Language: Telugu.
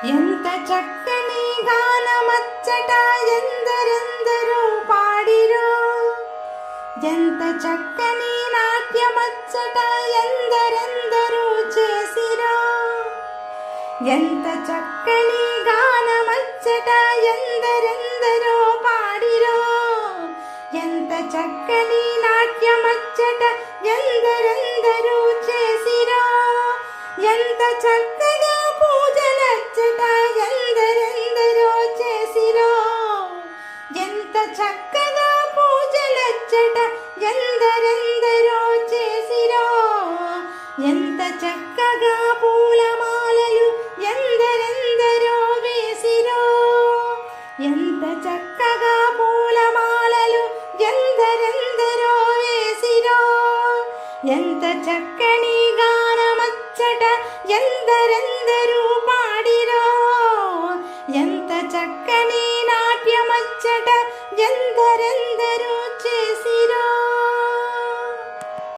ఎంత చక్కని గానమచ్చట ఎందరెందరో పాడిరో, ఎంత చక్కని నాట్యమచ్చట ఎందరెందరో చేసిరో. ఎంత చక్కని గానమచ్చట ఎందరెందరో పాడిరో, ఎంత చక్కని నాట్యమచ్చట ఎందరెందరో చేసిరో. ఎంత చక్కగా పూజలచ్చట ఎందరెందరో చేసిరో, ఎంత చక్కగా పూజలచ్చట ఎందరెందరో చేసిరో. ఎంత చక్కగా పూలమాలలు ఎందరెందరో వేసిరో, ఎంత చక్కగా పూలమాలలు ఎందరెందరో వేసిరో. ఎంత చక్కని గానమచ్చట ఎందరెందరూ పాడిరో, ఎంత చక్కని నాట్యమచ్చట ఎందరెందరూ